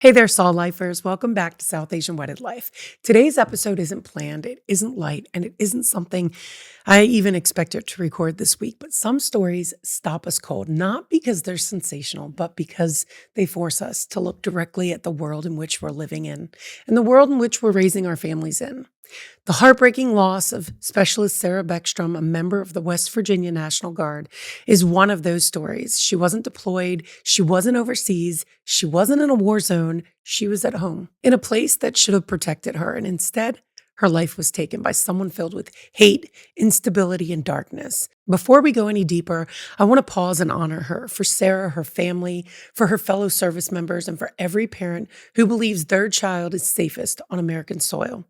Hey there, Soul Lifers. Welcome back to South Asian Wedded Life. Today's episode isn't planned, it isn't light, and it isn't something I even expected to record this week. But some stories stop us cold, not because they're sensational, but because they force us to look directly at the world in which we're living in and the world in which we're raising our families in. The heartbreaking loss of Specialist Sarah Beckstrom, a member of the West Virginia National Guard, is one of those stories. She wasn't deployed, she wasn't overseas, she wasn't in a war zone, she was at home, in a place that should have protected her, and instead, her life was taken by someone filled with hate, instability, and darkness. Before we go any deeper, I want to pause and honor her for Sarah, her family, for her fellow service members, and for every parent who believes their child is safest on American soil.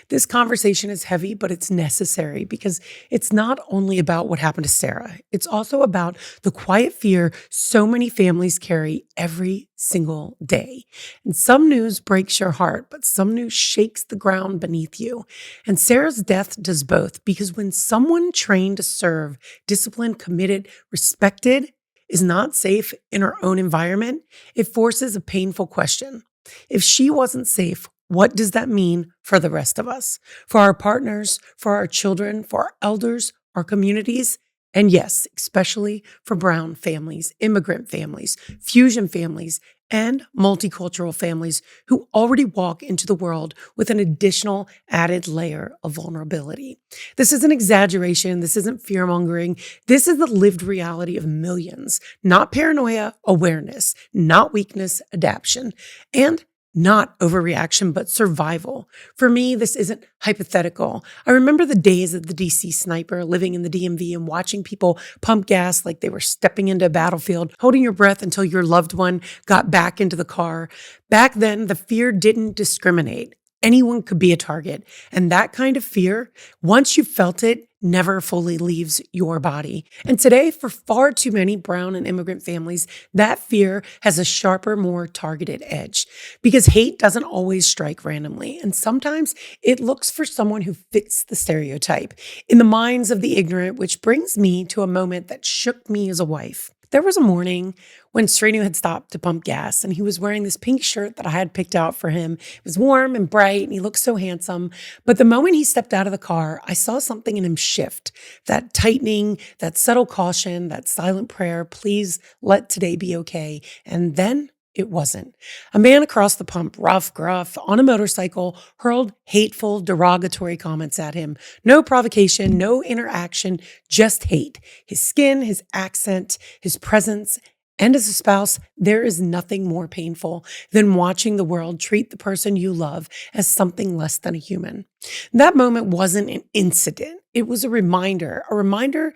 This conversation is heavy, but it's necessary because it's not only about what happened to Sarah. It's also about the quiet fear so many families carry every single day. And some news breaks your heart, but some news shakes the ground beneath you. And Sarah's death does both, because when someone trained to serve, disciplined, committed, respected, is not safe in her own environment, it forces a painful question. If she wasn't safe, what does that mean for the rest of us, for our partners, for our children, for our elders, our communities? And yes, especially for brown families, immigrant families, fusion families, and multicultural families who already walk into the world with an additional added layer of vulnerability. This isn't exaggeration. This isn't fear mongering. This is the lived reality of millions, not paranoia, awareness, not weakness, adaptation, and not overreaction, but survival. For me, this isn't hypothetical. I remember the days of the DC sniper, living in the DMV and watching people pump gas like they were stepping into a battlefield, holding your breath until your loved one got back into the car. Back then, the fear didn't discriminate. Anyone could be a target. And that kind of fear, once you felt it, never fully leaves your body. And today, for far too many brown and immigrant families, that fear has a sharper, more targeted edge, because hate doesn't always strike randomly. And sometimes it looks for someone who fits the stereotype in the minds of the ignorant, which brings me to a moment that shook me as a wife. There was a morning when Srinu had stopped to pump gas, and he was wearing this pink shirt that I had picked out for him. It was warm and bright, and he looked so handsome. But the moment he stepped out of the car, I saw something in him shift. That tightening, that subtle caution, that silent prayer, please let today be okay. And then it wasn't. A man across the pump, rough, gruff, on a motorcycle, hurled hateful, derogatory comments at him. No provocation, no interaction, just hate. His skin, his accent, his presence. And as a spouse, there is nothing more painful than watching the world treat the person you love as something less than a human. That moment wasn't an incident. It was a reminder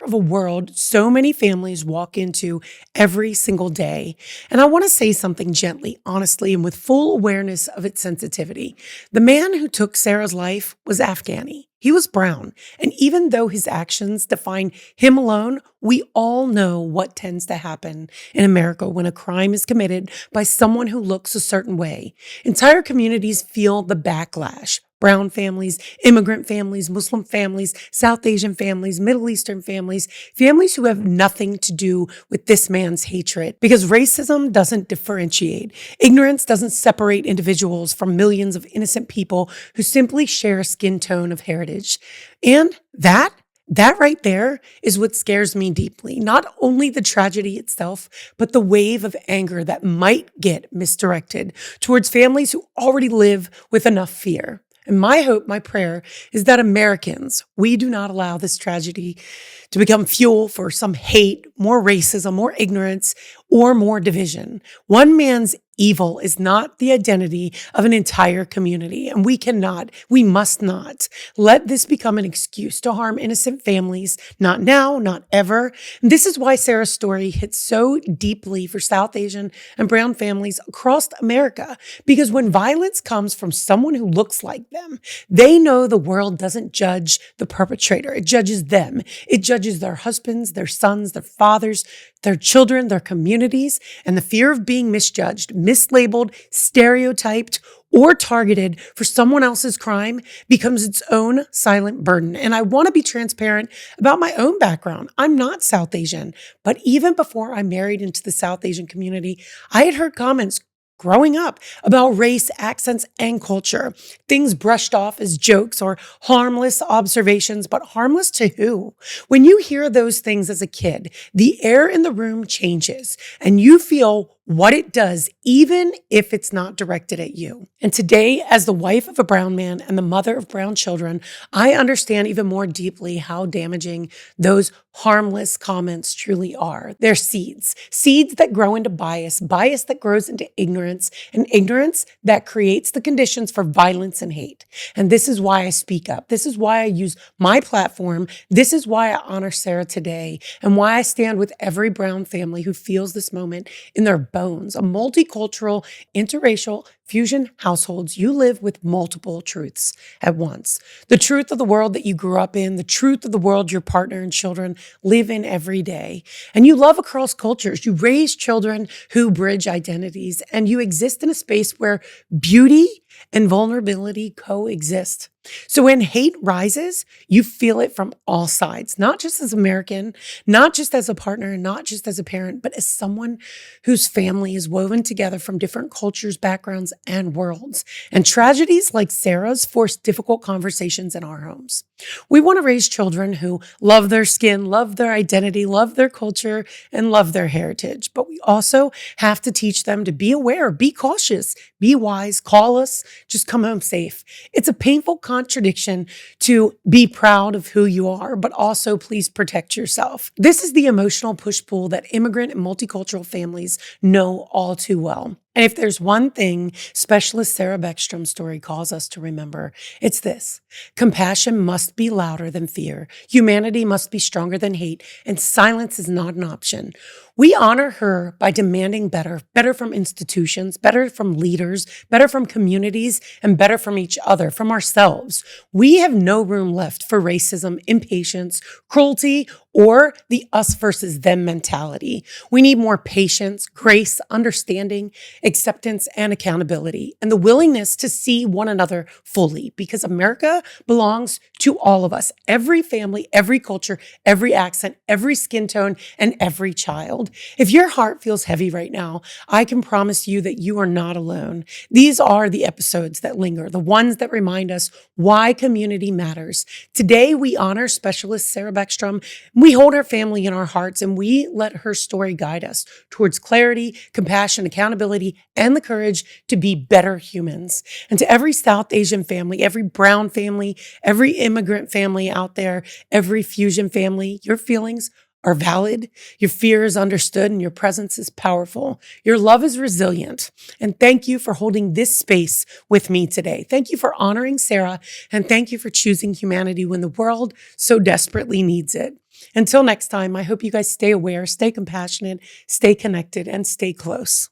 of a world so many families walk into every single day. And I want to say something gently, honestly, and with full awareness of its sensitivity. The man who took Sarah's life was Afghani. He was brown. And even though his actions define him alone, we all know what tends to happen in America when a crime is committed by someone who looks a certain way. Entire communities feel the backlash. Brown families, immigrant families, Muslim families, South Asian families, Middle Eastern families, families who have nothing to do with this man's hatred. Because racism doesn't differentiate. Ignorance doesn't separate individuals from millions of innocent people who simply share a skin tone of heritage. And that right there is what scares me deeply. Not only the tragedy itself, but the wave of anger that might get misdirected towards families who already live with enough fear. And my hope, my prayer, is that Americans, we do not allow this tragedy to become fuel for some hate, more racism, more ignorance, or more division. One man's evil is not the identity of an entire community, and we must not let this become an excuse to harm innocent families, not now, not ever. And this is why Sarah's story hits so deeply for South Asian and brown families across America, because when violence comes from someone who looks like them, they know the world doesn't judge the perpetrator. It judges them. It judges their husbands, their sons, their fathers, their children, their communities, and the fear of being misjudged, mislabeled, stereotyped, or targeted for someone else's crime becomes its own silent burden. And I want to be transparent about my own background. I'm not South Asian, but even before I married into the South Asian community, I had heard comments growing up about race, accents, and culture. Things brushed off as jokes or harmless observations, but harmless to who? When you hear those things as a kid, the air in the room changes and you feel what it does, even if it's not directed at you. And today, as the wife of a brown man and the mother of brown children, I understand even more deeply how damaging those harmless comments truly are. They're seeds that grow into bias that grows into ignorance, and ignorance that creates the conditions for violence and hate. And this is why I speak up. This is why I use my platform. This is why I honor Sarah today, and why I stand with every brown family who feels this moment in their bones. A multicultural, interracial, fusion households, you live with multiple truths at once. The truth of the world that you grew up in, the truth of the world your partner and children live in every day. And you love across cultures. You raise children who bridge identities, and you exist in a space where beauty and vulnerability coexist. So when hate rises, you feel it from all sides, not just as American, not just as a partner, not just as a parent, but as someone whose family is woven together from different cultures, backgrounds, and worlds. And tragedies like Sarah's force difficult conversations in our homes. We want to raise children who love their skin, love their identity, love their culture, and love their heritage. But we also have to teach them to be aware, be cautious, be wise, call us, just come home safe. It's a painful contradiction to be proud of who you are, but also please protect yourself. This is the emotional push-pull that immigrant and multicultural families know all too well. And if there's one thing specialist Sarah Beckstrom's story calls us to remember, it's this: compassion must be louder than fear. Humanity must be stronger than hate, and silence is not an option. We honor her by demanding better from institutions, better from leaders, better from communities, and better from each other, from ourselves. We have no room left for racism, impatience, cruelty, or the us versus them mentality. We need more patience, grace, understanding, acceptance, and accountability, and the willingness to see one another fully, because America belongs to all of us, every family, every culture, every accent, every skin tone, and every child. If your heart feels heavy right now, I can promise you that you are not alone. These are the episodes that linger, the ones that remind us why community matters. Today, we honor specialist Sarah Beckstrom. We hold her family in our hearts, and we let her story guide us towards clarity, compassion, accountability, and the courage to be better humans. And to every South Asian family, every brown family, every immigrant family out there, every fusion family, your feelings are valid, your fear is understood, and your presence is powerful. Your love is resilient. And thank you for holding this space with me today. Thank you for honoring Sarah, and thank you for choosing humanity when the world so desperately needs it. Until next time, I hope you guys stay aware, stay compassionate, stay connected, and stay close.